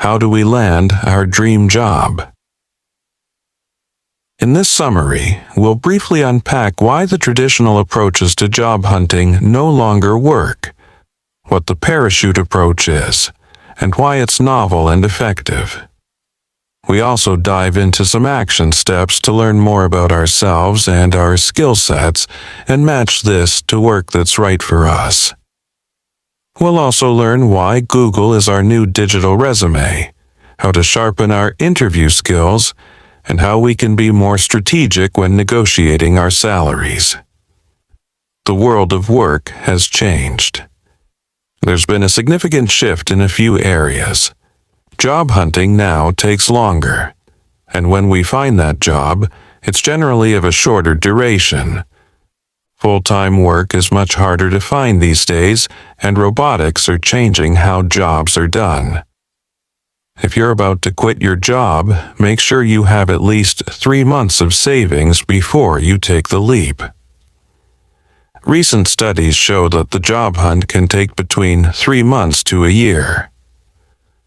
How do we land our dream job? In this summary, we'll briefly unpack why the traditional approaches to job hunting no longer work, what the parachute approach is, and why it's novel and effective. We also dive into some action steps to learn more about ourselves and our skill sets and match this to work that's right for us. We'll also learn why Google is our new digital resume, how to sharpen our interview skills, and how we can be more strategic when negotiating our salaries. The world of work has changed. There's been a significant shift in a few areas. Job hunting now takes longer, and when we find that job, it's generally of a shorter duration. Full-time work is much harder to find these days, and robotics are changing how jobs are done. If you're about to quit your job, make sure you have at least 3 months of savings before you take the leap. Recent studies show that the job hunt can take between 3 months to a year.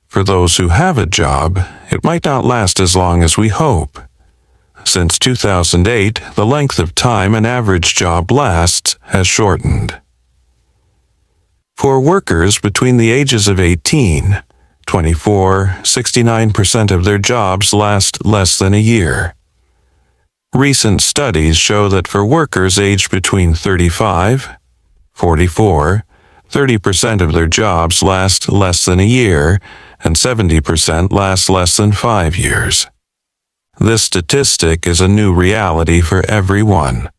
For those who have a job, it might not last as long as we hope. Since 2008, the length of time an average job lasts has shortened. For workers between the ages of 18, 24, 69% of their jobs last less than a year. Recent studies show that for workers aged between 35, 44, 30% of their jobs last less than a year, and 70% last less than 5 years. This statistic is a new reality for everyone.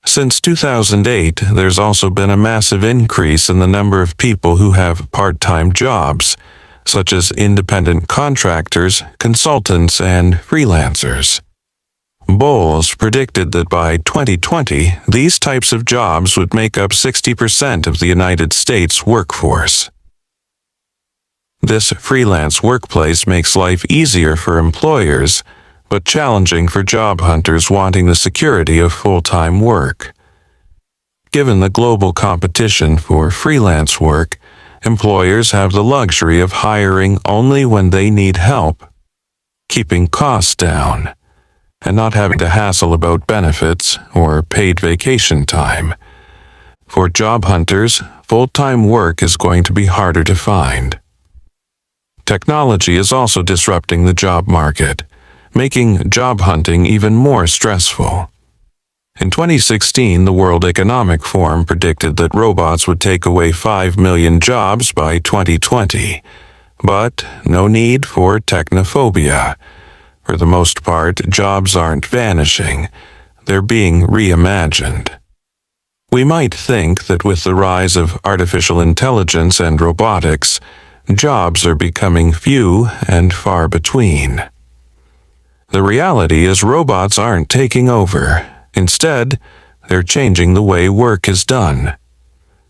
Since 2008, there's also been a massive increase in the number of people who have part-time jobs, such as independent contractors, consultants, and freelancers. Bolles predicted that by 2020, these types of jobs would make up 60% of the United States workforce. This freelance workplace makes life easier for employers, but challenging for job hunters wanting the security of full-time work. Given the global competition for freelance work, employers have the luxury of hiring only when they need help, keeping costs down, and not having to hassle about benefits or paid vacation time. For job hunters, full-time work is going to be harder to find. Technology is also disrupting the job market, making job hunting even more stressful. In 2016, the World Economic Forum predicted that robots would take away 5 million jobs by 2020, but no need for technophobia. For the most part, jobs aren't vanishing, they're being reimagined. We might think that with the rise of artificial intelligence and robotics, jobs are becoming few and far between. The reality is robots aren't taking over. Instead, they're changing the way work is done.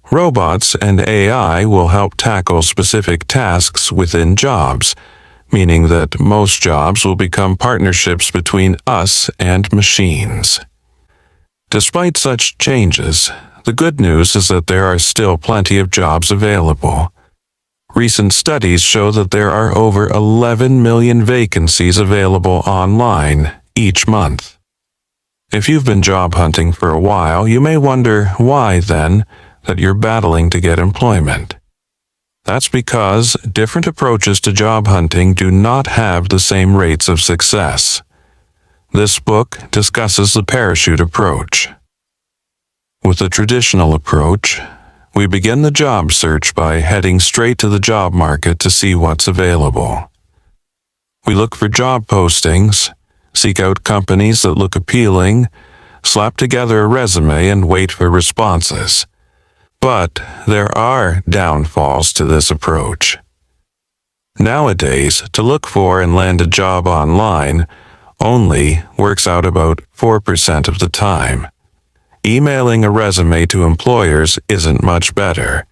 Robots and AI will help tackle specific tasks within jobs, meaning that most jobs will become partnerships between us and machines. Despite such changes, the good news is that there are still plenty of jobs available. Recent studies show that there are over 11 million vacancies available online each month. If you've been job hunting for a while, you may wonder why, then, that you're battling to get employment. That's because different approaches to job hunting do not have the same rates of success. This book discusses the parachute approach. With the traditional approach, we begin the job search by heading straight to the job market to see what's available. We look for job postings, seek out companies that look appealing, slap together a resume, and wait for responses. But there are downfalls to this approach. Nowadays, to look for and land a job online only works out about 4% of the time. Emailing a resume to employers isn't much better.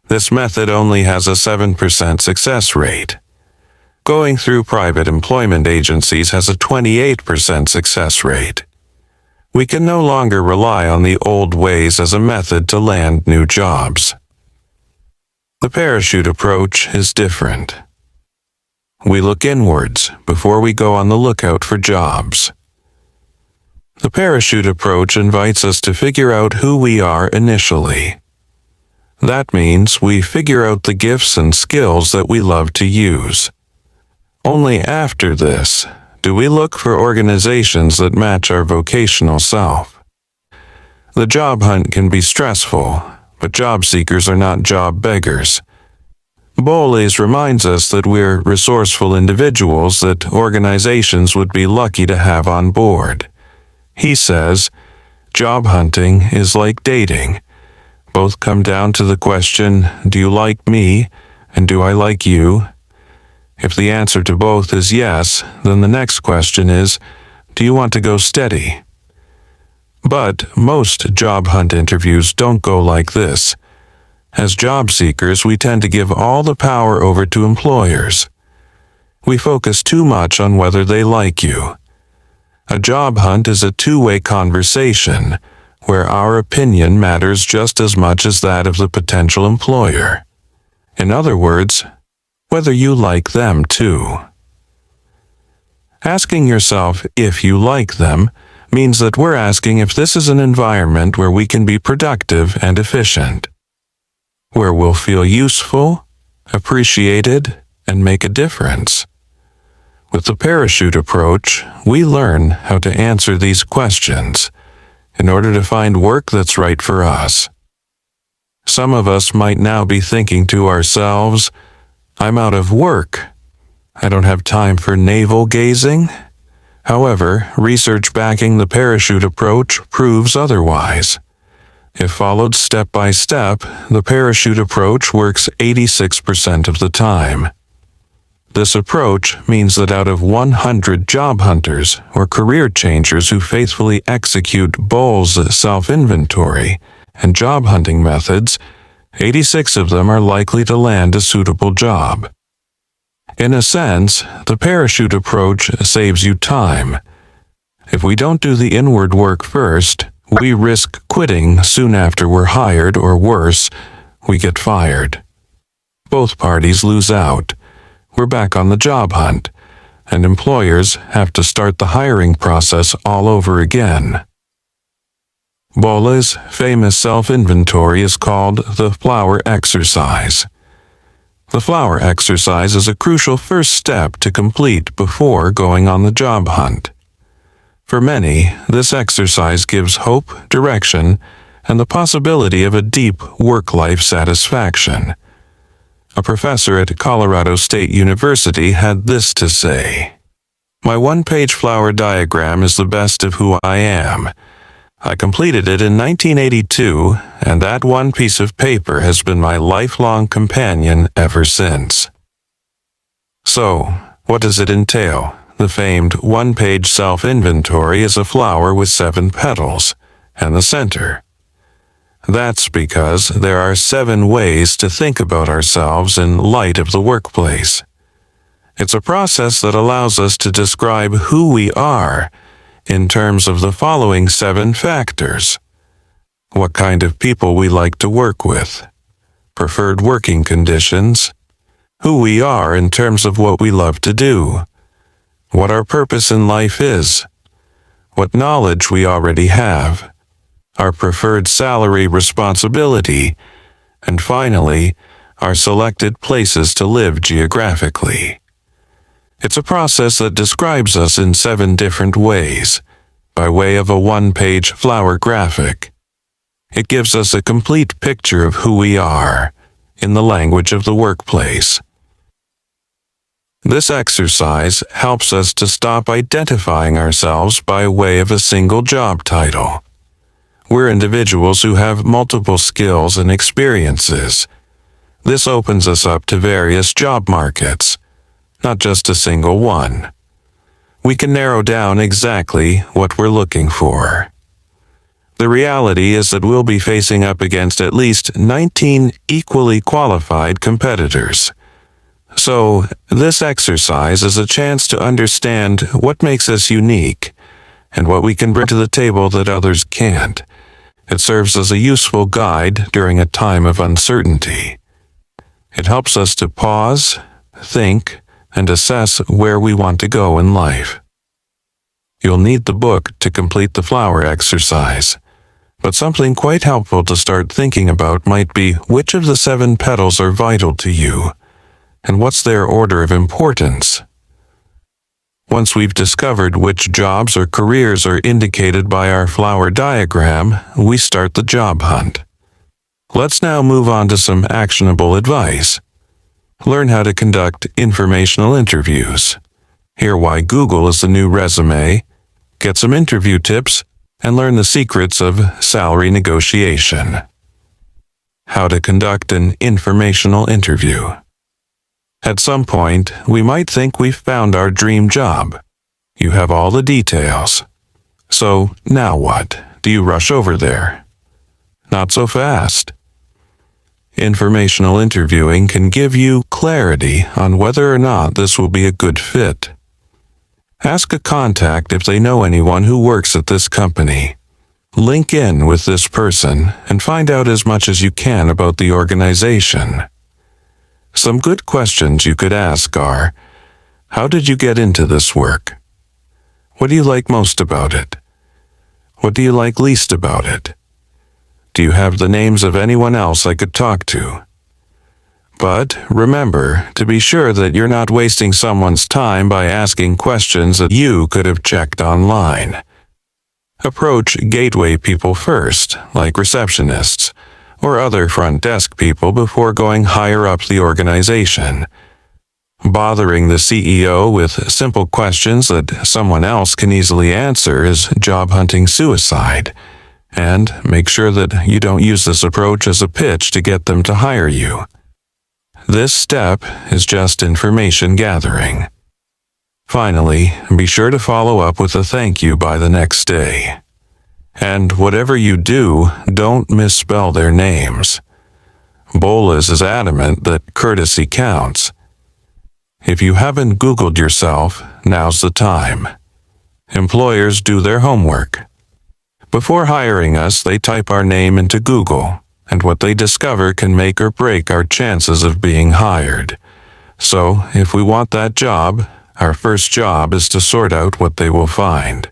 This method only has a 7% success rate. Going through private employment agencies has a 28% success rate. We can no longer rely on the old ways as a method to land new jobs. The parachute approach is different. We look inwards before we go on the lookout for jobs. The parachute approach invites us to figure out who we are initially. That means we figure out the gifts and skills that we love to use. Only after this do we look for organizations that match our vocational self. The job hunt can be stressful, but job seekers are not job beggars. Bolles reminds us that we're resourceful individuals that organizations would be lucky to have on board. He says, job hunting is like dating. Both come down to the question, do you like me, and do I like you? If the answer to both is yes, then the next question is, do you want to go steady? But most job hunt interviews don't go like this. As job seekers, we tend to give all the power over to employers. We focus too much on whether they like you. A job hunt is a two-way conversation, where our opinion matters just as much as that of the potential employer. In other words, whether you like them too. Asking yourself if you like them means that we're asking if this is an environment where we can be productive and efficient, where we'll feel useful, appreciated, and make a difference. With the parachute approach, we learn how to answer these questions in order to find work that's right for us. Some of us might now be thinking to ourselves, I'm out of work. I don't have time for navel gazing. However, research backing the parachute approach proves otherwise. If followed step by step, the parachute approach works 86% of the time. This approach means that out of 100 job hunters or career changers who faithfully execute Bolles' self-inventory and job hunting methods, 86 of them are likely to land a suitable job. In a sense, the parachute approach saves you time. If we don't do the inward work first, we risk quitting soon after we're hired, or worse, we get fired. Both parties lose out. We're back on the job hunt, and employers have to start the hiring process all over again. Bolles' famous self-inventory is called the flower exercise. The flower exercise is a crucial first step to complete before going on the job hunt. For many, this exercise gives hope, direction, and the possibility of a deep work-life satisfaction. A professor at Colorado State University had this to say, "My one-page flower diagram is the best of who I am. I completed it in 1982, and that one piece of paper has been my lifelong companion ever since." So, what does it entail? The famed one-page self-inventory is a flower with 7 petals, and the center. That's because there are 7 ways to think about ourselves in light of the workplace. It's a process that allows us to describe who we are in terms of the following 7 factors. What kind of people we like to work with, preferred working conditions, who we are in terms of what we love to do, what our purpose in life is, what knowledge we already have, our preferred salary responsibility, and finally, our selected places to live geographically. It's a process that describes us in 7 different ways, by way of a one-page flower graphic. It gives us a complete picture of who we are, in the language of the workplace. This exercise helps us to stop identifying ourselves by way of a single job title. We're individuals who have multiple skills and experiences. This opens us up to various job markets, not just a single one. We can narrow down exactly what we're looking for. The reality is that we'll be facing up against at least 19 equally qualified competitors. So, this exercise is a chance to understand what makes us unique and what we can bring to the table that others can't. It serves as a useful guide during a time of uncertainty. It helps us to pause, think, and assess where we want to go in life. You'll need the book to complete the flower exercise, but something quite helpful to start thinking about might be which of the 7 petals are vital to you, and what's their order of importance. Once we've discovered which jobs or careers are indicated by our flower diagram, we start the job hunt. Let's now move on to some actionable advice. Learn how to conduct informational interviews. Hear why Google is the new resume. Get some interview tips and learn the secrets of salary negotiation. How to conduct an informational interview. At some point, we might think we've found our dream job. You have all the details. So, now what? Do you rush over there? Not so fast. Informational interviewing can give you clarity on whether or not this will be a good fit. Ask a contact if they know anyone who works at this company. Link in with this person and find out as much as you can about the organization. Some good questions you could ask are, how did you get into this work? What do you like most about it? What do you like least about it? Do you have the names of anyone else I could talk to? But remember to be sure that you're not wasting someone's time by asking questions that you could have checked online. Approach gateway people first, like receptionists, or other front desk people before going higher up the organization. Bothering the CEO with simple questions that someone else can easily answer is job hunting suicide. And make sure that you don't use this approach as a pitch to get them to hire you. This step is just information gathering. Finally, be sure to follow up with a thank you by the next day. And whatever you do, don't misspell their names. Bolles is adamant that courtesy counts. If you haven't Googled yourself, now's the time. Employers do their homework. Before hiring us, they type our name into Google, and what they discover can make or break our chances of being hired. So, if we want that job, our first job is to sort out what they will find.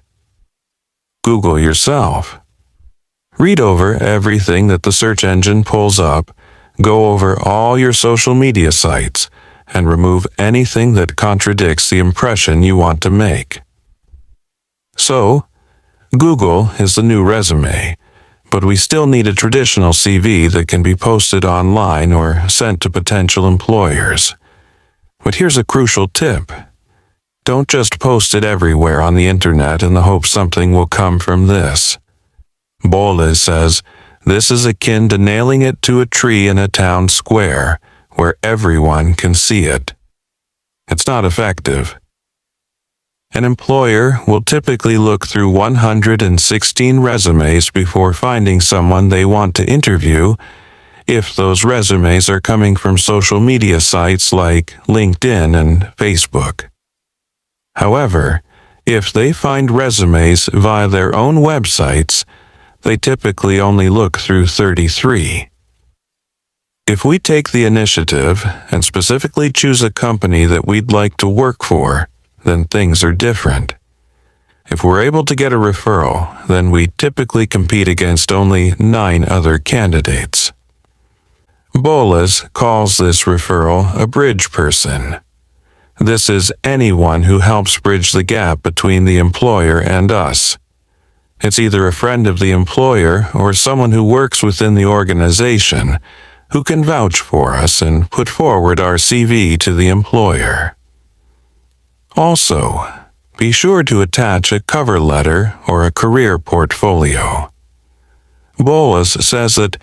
Google yourself. Read over everything that the search engine pulls up, go over all your social media sites, and remove anything that contradicts the impression you want to make. So, Google is the new resume, but we still need a traditional CV that can be posted online or sent to potential employers. But here's a crucial tip. Don't just post it everywhere on the internet in the hope something will come from this. Bolles says, this is akin to nailing it to a tree in a town square, where everyone can see it. It's not effective. An employer will typically look through 116 resumes before finding someone they want to interview, if those resumes are coming from social media sites like LinkedIn and Facebook. However, if they find resumes via their own websites, they typically only look through 33. If we take the initiative and specifically choose a company that we'd like to work for, then things are different. If we're able to get a referral, then we typically compete against only 9 other candidates. Bolles calls this referral a bridge person. This is anyone who helps bridge the gap between the employer and us. It's either a friend of the employer or someone who works within the organization who can vouch for us and put forward our CV to the employer. Also, be sure to attach a cover letter or a career portfolio. Bolles says that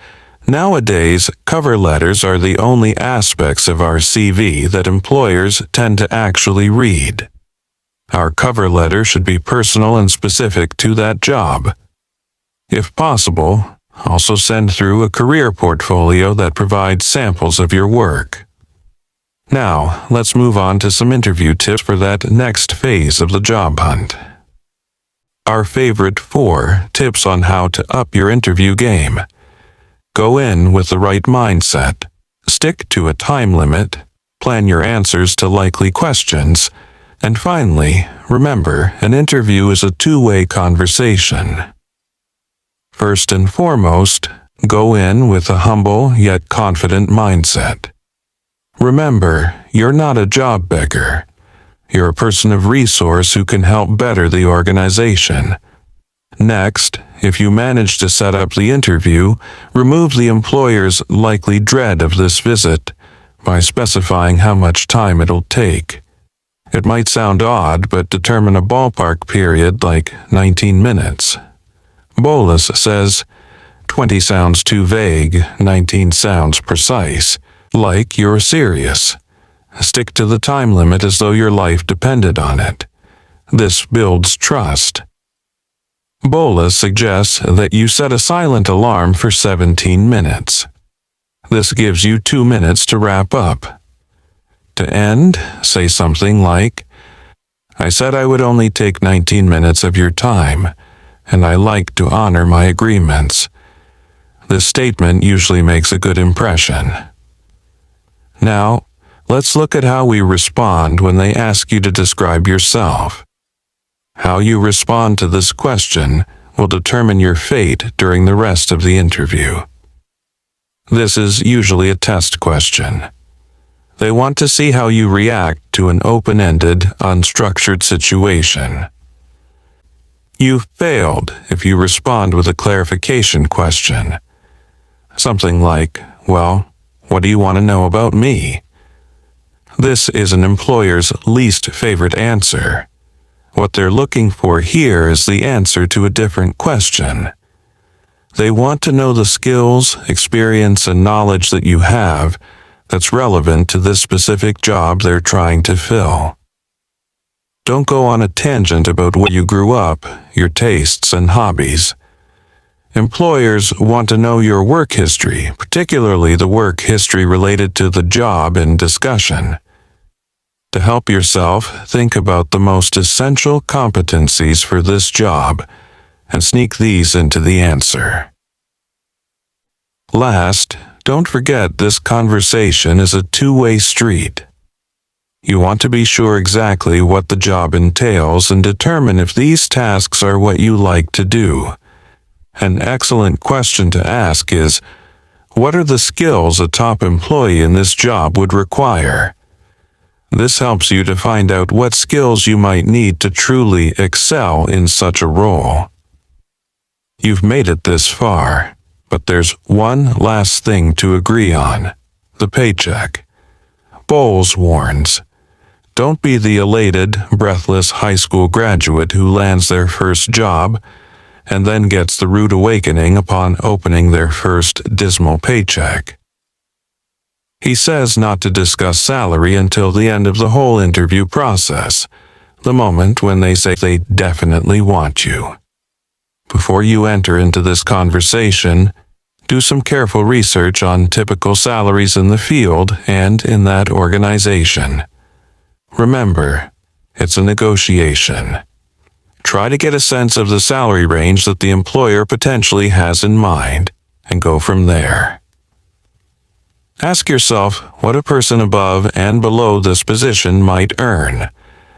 nowadays, cover letters are the only aspects of our CV that employers tend to actually read. Our cover letter should be personal and specific to that job. If possible, also send through a career portfolio that provides samples of your work. Now, let's move on to some interview tips for that next phase of the job hunt. Our favorite 4 tips on how to up your interview game. Go in with the right mindset. Stick to a time limit. plan your answers to likely questions. And finally, remember, an interview is a two-way conversation. First and foremost, go in with a humble yet confident mindset. Remember, you're not a job beggar. You're a person of resource who can help better the organization. Next, if you manage to set up the interview, remove the employer's likely dread of this visit by specifying how much time it'll take. It might sound odd, but determine a ballpark period like 19 minutes. Bolles says, 20 sounds too vague, 19 sounds precise, like you're serious. Stick to the time limit as though your life depended on it. This builds trust. Bolles suggests that you set a silent alarm for 17 minutes. This gives you 2 minutes to wrap up. To end, say something like, I said I would only take 19 minutes of your time, and I like to honor my agreements. This statement usually makes a good impression. Now, let's look at how we respond when they ask you to describe yourself. How you respond to this question will determine your fate during the rest of the interview. This is usually a test question. They want to see how you react to an open-ended, unstructured situation. You've failed if you respond with a clarification question. Something like, well, what do you want to know about me? This is an employer's least favorite answer. What they're looking for here is the answer to a different question. They want to know the skills, experience, and knowledge that you have that's relevant to this specific job they're trying to fill. Don't go on a tangent about where you grew up, your tastes and hobbies. Employers want to know your work history, particularly the work history related to the job in discussion. To help yourself, think about the most essential competencies for this job and sneak these into the answer. Last, don't forget this conversation is a two-way street. You want to be sure exactly what the job entails and determine if these tasks are what you like to do. An excellent question to ask is, what are the skills a top employee in this job would require? This helps you to find out what skills you might need to truly excel in such a role. You've made it this far, but there's one last thing to agree on: the paycheck. Bolles warns, don't be the elated, breathless high school graduate who lands their first job and then gets the rude awakening upon opening their first dismal paycheck. He says not to discuss salary until the end of the whole interview process, the moment when they say they definitely want you. Before you enter into this conversation, do some careful research on typical salaries in the field and in that organization. Remember, it's a negotiation. Try to get a sense of the salary range that the employer potentially has in mind, and go from there. Ask yourself what a person above and below this position might earn.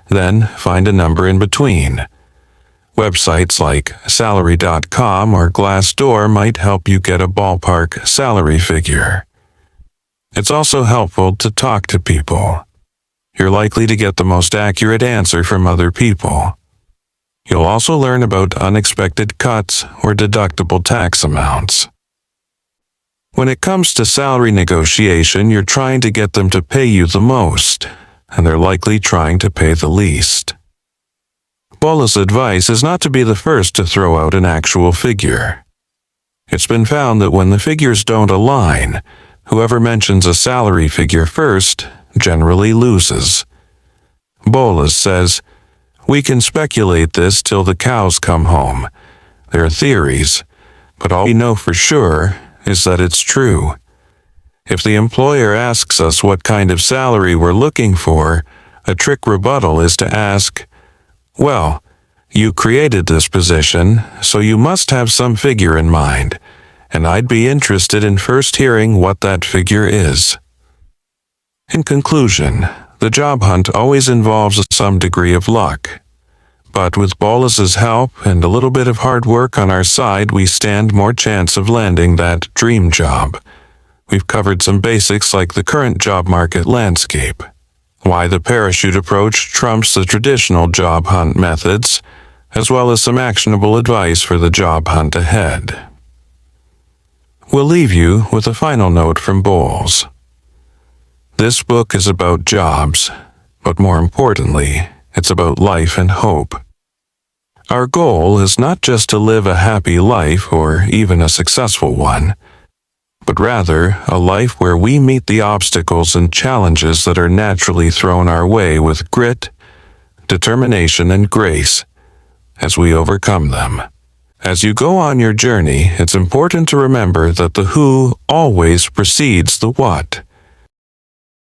Then find a number in between. Websites like salary.com or Glassdoor might help you get a ballpark salary figure. It's also helpful to talk to people. You're likely to get the most accurate answer from other people. You'll also learn about unexpected cuts or deductible tax amounts. When it comes to salary negotiation, you're trying to get them to pay you the most, and they're likely trying to pay the least. Bolles' advice is not to be the first to throw out an actual figure. It's been found that when the figures don't align, whoever mentions a salary figure first generally loses. Bolles says, we can speculate this till the cows come home. There are theories, but all we know for sure is that it's true. If the employer asks us what kind of salary we're looking for, a trick rebuttal is to ask, well, you created this position, so you must have some figure in mind, and I'd be interested in first hearing what that figure is. In conclusion, the job hunt always involves some degree of luck. But with Bolles' help and a little bit of hard work on our side, we stand more chance of landing that dream job. We've covered some basics like the current job market landscape, why the parachute approach trumps the traditional job hunt methods, as well as some actionable advice for the job hunt ahead. We'll leave you with a final note from Bolles. This book is about jobs, but more importantly, it's about life and hope. Our goal is not just to live a happy life or even a successful one, but rather a life where we meet the obstacles and challenges that are naturally thrown our way with grit, determination, and grace as we overcome them. As you go on your journey, it's important to remember that the who always precedes the what.